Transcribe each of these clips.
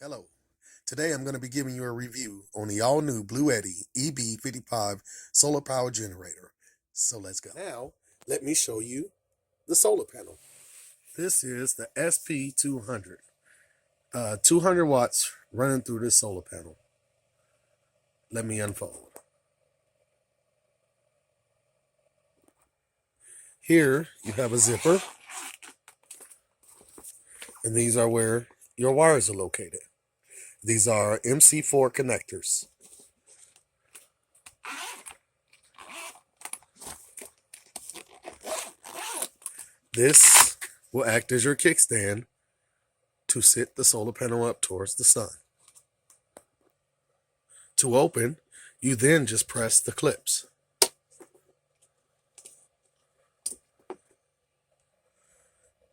Hello. Today I'm going to be giving you a review on the all-new Bluetti EB55 solar power generator. So let's go. Now, let me show you the solar panel. This is the SP200. 200 watts running through this solar panel. Let me unfold. Here you have a zipper, and these are where your wires are located. These are MC4 connectors. This will act as your kickstand to sit the solar panel up towards the sun. To open, you then just press the clips.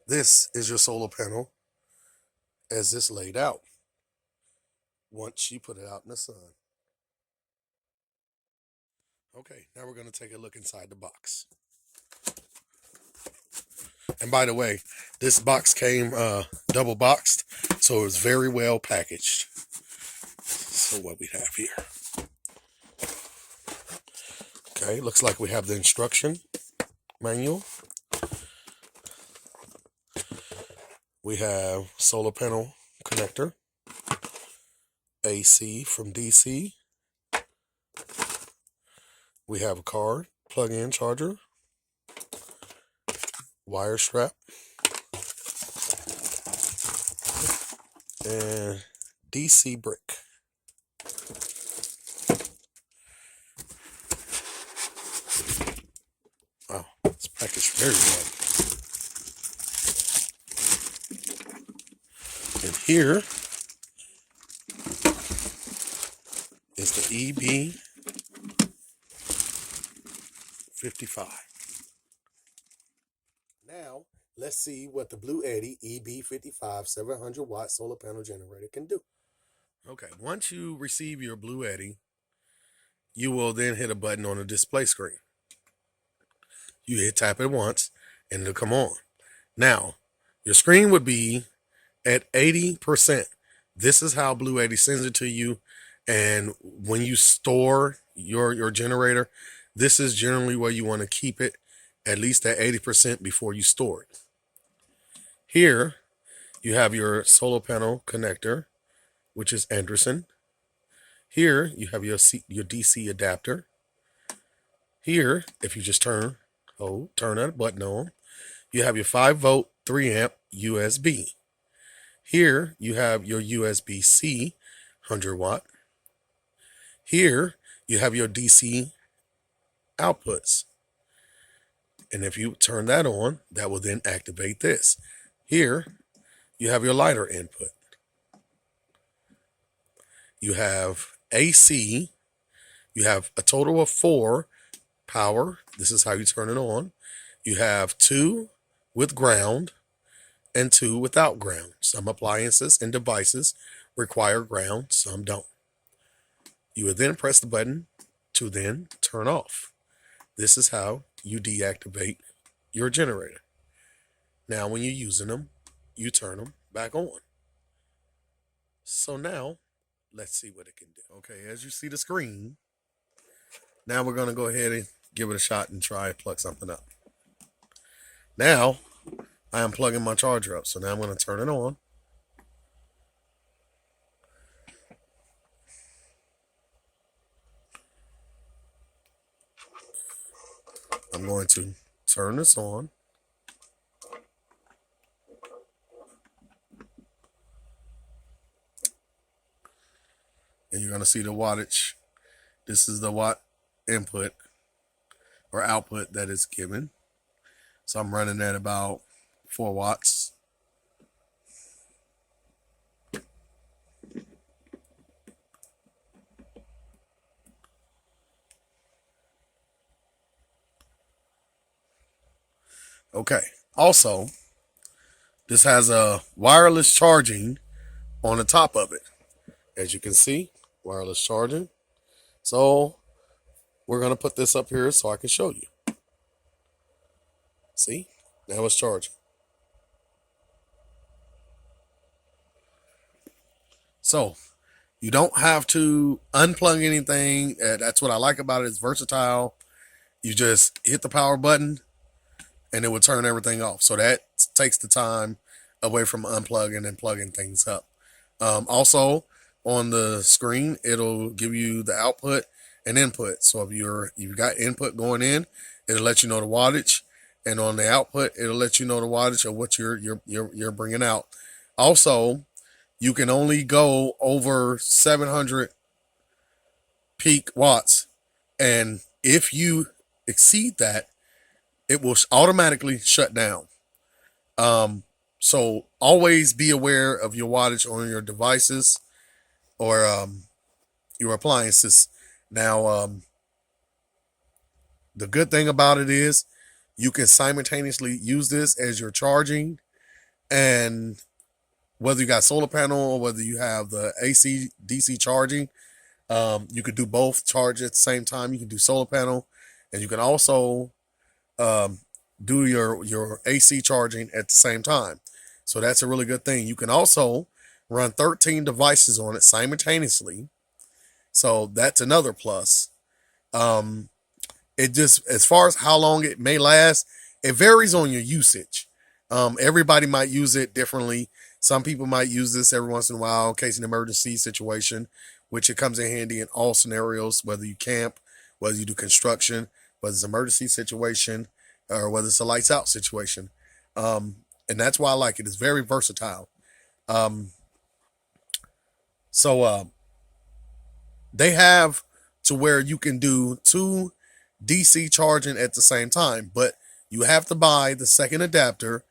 This is your solar panel as it's laid out once you put it out in the sun. Okay, now we're going to take a look inside the box. And by the way, this box came double boxed, so it was very well packaged. So what we have here. Okay, looks like we have the instruction manual. We have solar panel connector, AC from DC. We have a card, plug-in charger, wire strap, and DC brick. Wow, it's packaged very well. And here is the EB55. Now, let's see what the Bluetti EB55 700 watt solar panel generator can do. Okay, once you receive your Bluetti, you will then hit a button on the display screen. You tap it once and it'll come on. Now, your screen would be at 80%. This is how Bluetti sends it to you. And when you store your generator, this is generally where you want to keep it, at least at 80% before you store it. Here, you have your solar panel connector, which is Anderson. Here, you have your DC adapter. Here, if you just turn that button on, you have your 5-volt, 3-amp USB. Here, you have your USB-C 100 watt. Here, you have your DC outputs. And if you turn that on, that will then activate this. Here, you have your lighter input. You have AC. You have a total of 4 power. This is how you turn it on. You have 2 with ground and 2 without ground. Some appliances and devices require ground, some don't. You would then press the button to then turn off. This is how you deactivate your generator. Now when you're using them, you turn them back on. So now, let's see what it can do. Okay, as you see the screen, now we're going to go ahead and give it a shot and try and plug something up. Now, I am plugging my charger up, so now I'm going to turn it on. I'm going to turn this on. And you're going to see the wattage. This is the watt input or output that is given. So I'm running at about 4 watts. Okay. Also, this has a wireless charging on the top of it. As you can see, wireless charging. So we're going to put this up here so I can show you. See? Now it's charging. So you don't have to unplug anything. That's what I like about it. It's versatile. You just hit the power button and it will turn everything off. So that takes the time away from unplugging and plugging things up. Also, on the screen, it'll give you the output and input. So if you've got input going in, it'll let you know the wattage, and on the output, it'll let you know the wattage of what you're bringing out. Also, you can only go over 700 peak watts, and if you exceed that, it will automatically shut down. So always be aware of your wattage on your devices or your appliances. Now, the good thing about it is you can simultaneously use this as you're charging, and whether you got solar panel or whether you have the AC DC charging, you could do both charge at the same time. You can do solar panel, and you can also do your AC charging at the same time. So that's a really good thing. You can also run 13 devices on it simultaneously. So that's another plus. It just, as far as how long it may last, it varies on your usage. Everybody might use it differently. Some people might use this every once in a while in case of an emergency situation, which it comes in handy in all scenarios, whether you camp, whether you do construction, whether it's an emergency situation, or whether it's a lights out situation. And that's why I like it. It's very versatile. Um, so they have to where you can do two DC charging at the same time, but you have to buy the second adapter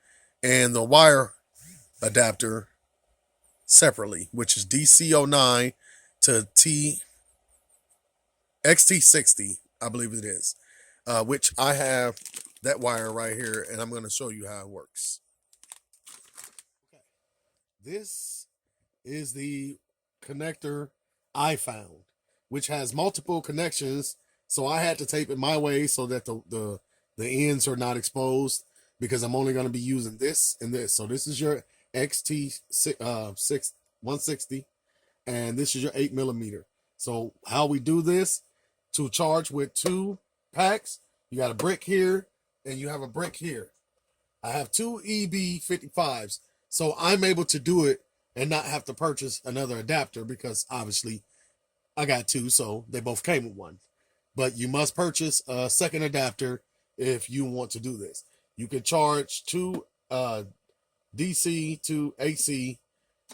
and the wire adapter separately, which is DC09 to XT60, I believe it is, which I have that wire right here, and I'm going to show you how it works. Okay. This is the connector I found, which has multiple connections. So I had to tape it my way so that the ends are not exposed, because I'm only going to be using this and this. So this is your XT160, and this is your 8mm. So how we do this, to charge with two packs, you got a brick here and you have a brick here. I have two EB55s, so I'm able to do it and not have to purchase another adapter, because obviously I got two, so they both came with one. But you must purchase a second adapter if you want to do this. You can charge two DC to AC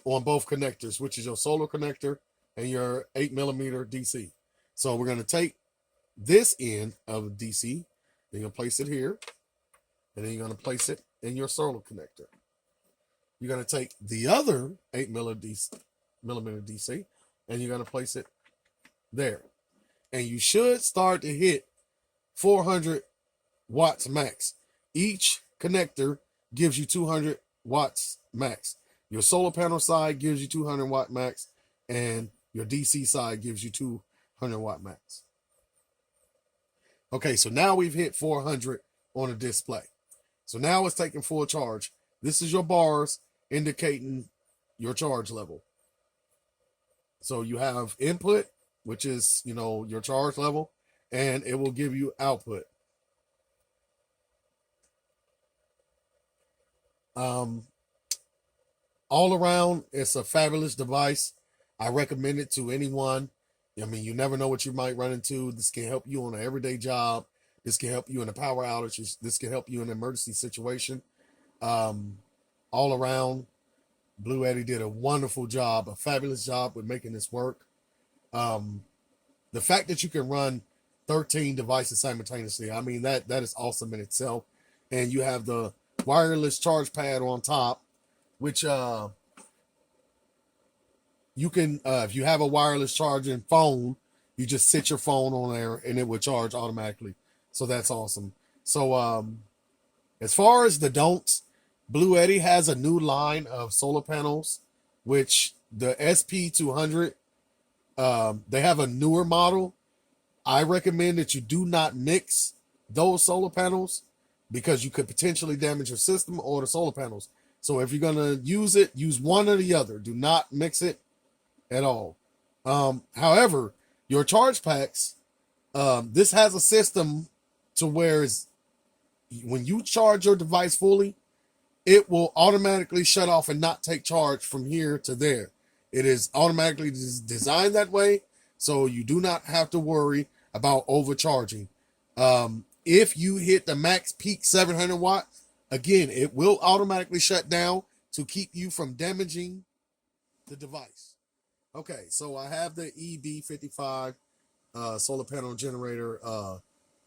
on both connectors, which is your solar connector and your 8mm DC. So we're going to take this end of DC, then you'll place it here, and then you're going to place it in your solar connector. You're going to take the other 8mm DC, and you're going to place it there. And you should start to hit 400 watts max. Each connector gives you 200 watts max. Your solar panel side gives you 200 watt max, and your DC side gives you 200 watt max. Okay, so now we've hit 400 on the display. So now it's taking full charge. This is your bars indicating your charge level. So you have input, which is, your charge level, and it will give you output. All around, it's a fabulous device. I recommend it to anyone. I mean, you never know what you might run into. This can help you on an everyday job. This can help you in a power outage. This can help you in an emergency situation. All around, Bluetti did a wonderful job, a fabulous job with making this work. The fact that you can run 13 devices simultaneously, I mean, that is awesome in itself. And you have the wireless charge pad on top, which you can, if you have a wireless charging phone, you just sit your phone on there and it will charge automatically. So that's awesome. So as far as the don'ts, Bluetti has a new line of solar panels, which the SP200, they have a newer model. I recommend that you do not mix those solar panels, because you could potentially damage your system or the solar panels. So if you're going to use it, use one or the other. Do not mix it. at all. However, your charge packs, this has a system to where when you charge your device fully, it will automatically shut off and not take charge from here to there. It is automatically designed that way, so you do not have to worry about overcharging. If you hit the max peak 700 watt, again, it will automatically shut down to keep you from damaging the device. Okay, so I have the EB55 solar panel generator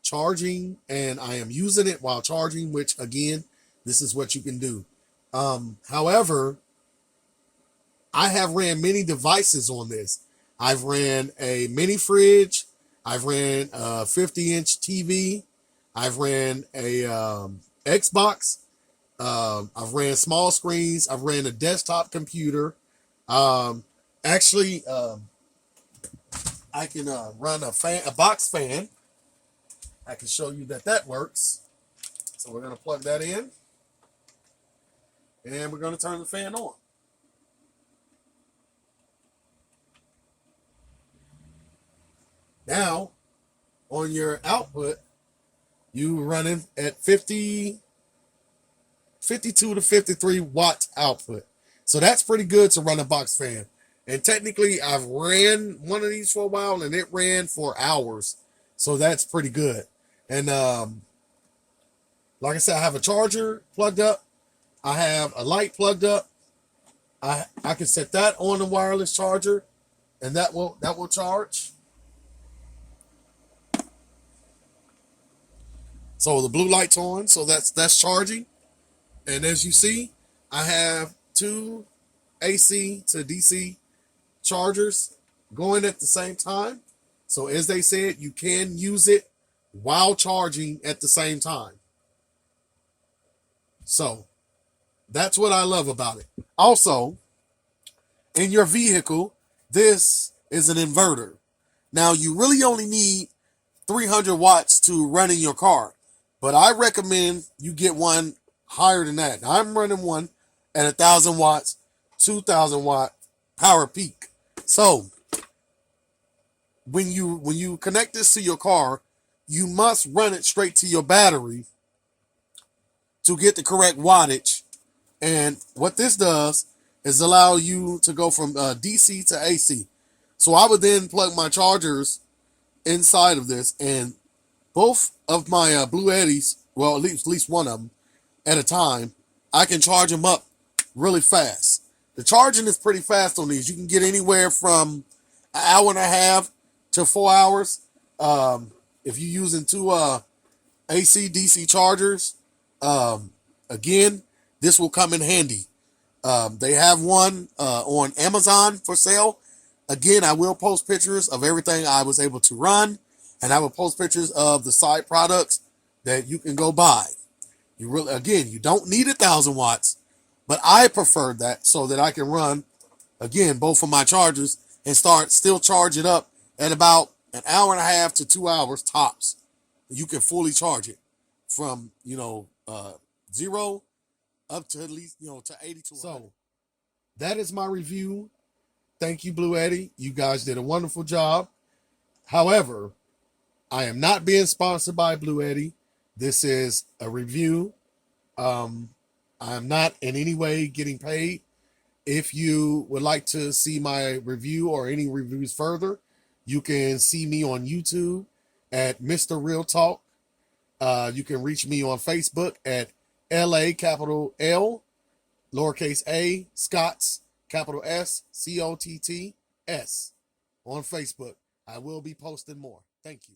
charging, and I am using it while charging, which again, this is what you can do. However, I have ran many devices on this. I've ran a mini fridge. I've ran a 50-inch TV. I've ran a Xbox. I've ran small screens. I've ran a desktop computer. Actually, I can run a box fan. I can show you that works. So we're going to plug that in. And we're going to turn the fan on. Now, on your output, you running at 52 to 53 watts output. So that's pretty good to run a box fan. And technically, I've ran one of these for a while, and it ran for hours. So that's pretty good. And like I said, I have a charger plugged up. I have a light plugged up. I can set that on the wireless charger, and that will charge. So the blue light's on, so that's charging. And as you see, I have two AC to DC chargers going at the same time. So as they said, you can use it while charging at the same time. So that's what I love about it. Also, in your vehicle, this is an inverter. Now, you really only need 300 watts to run in your car, but I recommend you get one higher than that. Now, I'm running one at 1,000 watts, 2,000 watt power peak. So when you connect this to your car, you must run it straight to your battery to get the correct wattage. And what this does is allow you to go from DC to AC. So I would then plug my chargers inside of this, and both of my Bluettis, well, at least one of them at a time, I can charge them up really fast. The charging is pretty fast on these. You can get anywhere from an hour and a half to 4 hours. If you're using two AC DC chargers, again, this will come in handy. They have one on Amazon for sale. Again, I will post pictures of everything I was able to run, and I will post pictures of the side products that you can go buy. You don't need 1,000 watts, but I prefer that so that I can run, again, both of my chargers and still charge it up at about an hour and a half to 2 hours tops. You can fully charge it from, 0 up to at least, to 80 to 100. So that is my review. Thank you, Bluetti. You guys did a wonderful job. However, I am not being sponsored by Bluetti. This is a review. I am not in any way getting paid. If you would like to see my review or any reviews further, you can see me on YouTube at Mr. Real Talk. You can reach me on Facebook at LA capital L lowercase a Scotts capital S COTTS on Facebook. I will be posting more. Thank you.